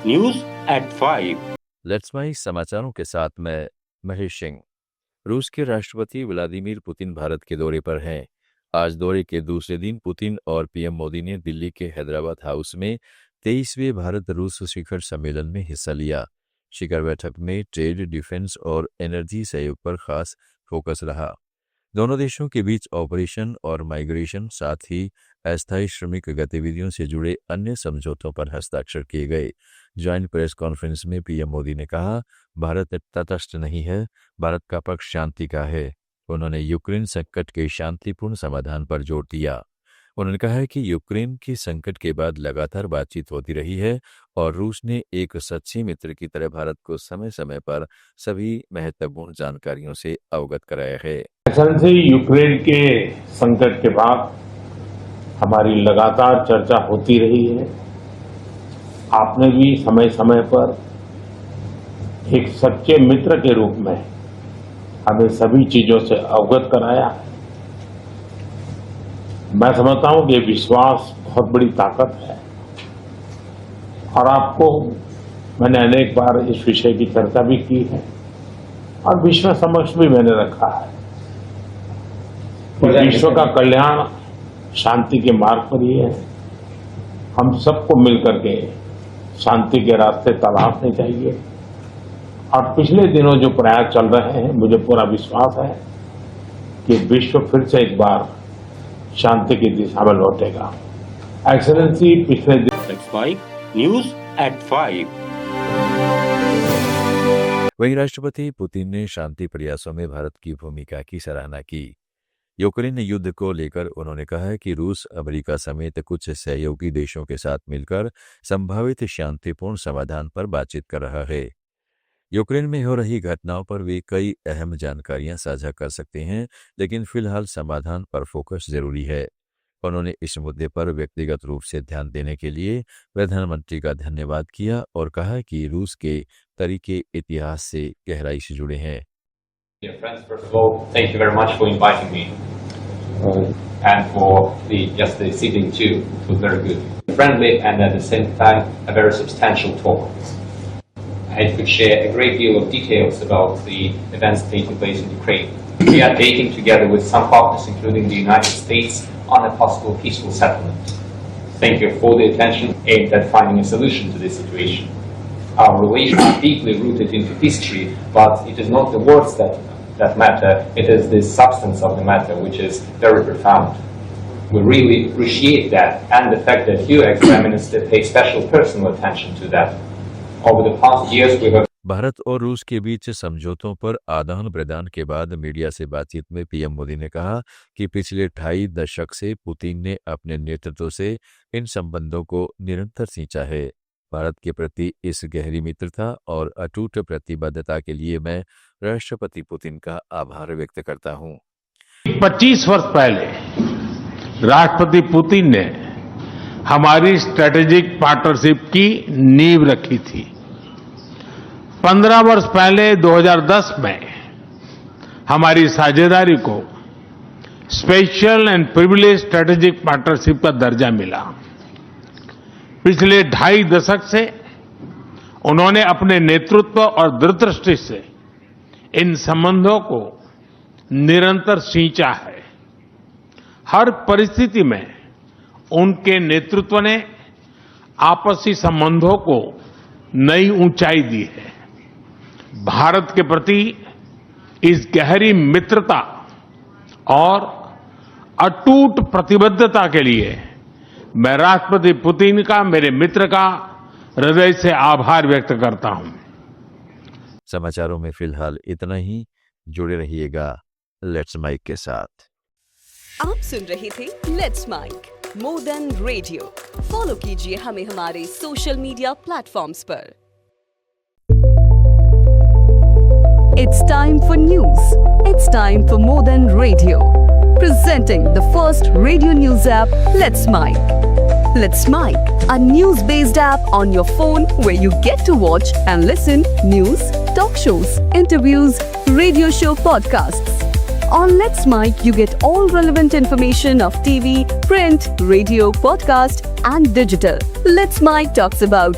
News at 5। Let's माई समाचारों के साथ मैं महेश सिंह। रूस के राष्ट्रपति व्लादिमीर पुतिन भारत के दौरे पर हैं। आज दौरे के दूसरे दिन पुतिन और पीएम मोदी ने दिल्ली के हैदराबाद हाउस में 23वें भारत रूस शिखर सम्मेलन में हिस्सा लिया। शिखर बैठक में ट्रेड, डिफेंस और एनर्जी सहयोग पर खास फोकस रहा। दोनों देशों के बीच ऑपरेशन और माइग्रेशन, साथ ही अस्थायी श्रमिक गतिविधियों से जुड़े अन्य समझौतों पर हस्ताक्षर किए गए। ज्वाइंट प्रेस कॉन्फ्रेंस में पीएम मोदी ने कहा, भारत तटस्थ नहीं है, भारत का पक्ष शांति का है। उन्होंने यूक्रेन संकट के शांतिपूर्ण समाधान पर जोर दिया। उन्होंने कहा है कि यूक्रेन के संकट के बाद लगातार बातचीत होती रही है और रूस ने एक सच्चे मित्र की तरह भारत को समय समय पर सभी महत्वपूर्ण जानकारियों से अवगत कराया है। यूक्रेन के संकट के बाद हमारी लगातार चर्चा होती रही है। आपने भी समय समय पर एक सच्चे मित्र के रूप में हमें सभी चीजों से अवगत कराया। मैं समझता हूं कि विश्वास बहुत बड़ी ताकत है और आपको मैंने अनेक बार इस विषय की चर्चा भी की है और विश्व समक्ष भी मैंने रखा है। विश्व का कल्याण शांति के मार्ग पर ही है। हम सबको मिलकर के शांति के रास्ते तलाशने चाहिए और पिछले दिनों जो प्रयास चल रहे हैं, मुझे पूरा विश्वास है कि विश्व फिर से एक बार शांति की दिशा में लौटेगा। एक्सेलेंसी, पिछले दिन न्यूज एट 5। वहीं राष्ट्रपति पुतिन ने शांति प्रयासों में भारत की भूमिका की सराहना की। यूक्रेन युद्ध को लेकर उन्होंने कहा है कि रूस, अमेरिका समेत कुछ सहयोगी देशों के साथ मिलकर संभावित शांतिपूर्ण समाधान पर बातचीत कर रहा है। यूक्रेन में हो रही घटनाओं पर वे कई अहम जानकारियां साझा कर सकते हैं, लेकिन फिलहाल समाधान पर फोकस जरूरी है। उन्होंने इस मुद्दे पर व्यक्तिगत रूप से ध्यान देने के लिए प्रधानमंत्री का धन्यवाद किया और कहा कि रूस के तरीके इतिहास से गहराई से जुड़े हैं। Dear friends, first of all, thank you very much for inviting me and for the sitting too. It was very good, friendly, and at the same time a very substantial talk. I could share a great deal of details about the events taking place in Ukraine. We are dating together with some partners, including the United States, on a possible peaceful settlement. Thank you for the attention aimed at finding a solution to this situation. Our relations are deeply rooted into history, but it is not the words that matter, it is the substance of the matter which is very profound. We really appreciate that and the fact that you, ex-Prime Minister, pay special personal attention to that. Over the past years we have Bharat और रूस के बीच समझौतों पर आदान प्रदान के बाद media से बातचीत में पीएम मोदी ने कहा कि पिछले 2.5 दशक से पुतिन ने अपने नेतृत्व से इन संबंधों को निरंतर सींचा है। भारत के प्रति इस गहरी मित्रता और अटूट प्रतिबद्धता के लिए मैं राष्ट्रपति पुतिन का आभार व्यक्त करता हूं। 25 वर्ष पहले राष्ट्रपति पुतिन ने हमारी स्ट्रेटेजिक पार्टनरशिप की नींव रखी थी। 15 वर्ष पहले 2010 में हमारी साझेदारी को special and privilege strategic partnership का दर्जा मिला। पिछले 2.5 दशक से उन्होंने अपने नेतृत्व और दूरदृष्टि से इन संबंधों को निरंतर सींचा है। हर परिस्थिति में उनके नेतृत्व ने आपसी संबंधों को नई ऊंचाई दी है। भारत के प्रति इस गहरी मित्रता और अटूट प्रतिबद्धता के लिए मैं राष्ट्रपति पुतिन का, मेरे मित्र का हृदय से आभार व्यक्त करता हूं। समाचारों में फिलहाल इतना ही। जुड़े रहिएगा लेट्स माइक के साथ। आप सुन रहे थे let's mike more than radio. Follow कीजिए हमें हमारे सोशल मीडिया प्लेटफॉर्म्स पर। It's time for news. It's time for more than radio. Presenting the first radio news app, Let's Mic. Let's Mic, a news-based app on your phone where you get to watch and listen news, talk shows, interviews, radio show podcasts. On Let's Mic, you get all relevant information of TV, print, radio, podcast, and digital. Let's Mic talks about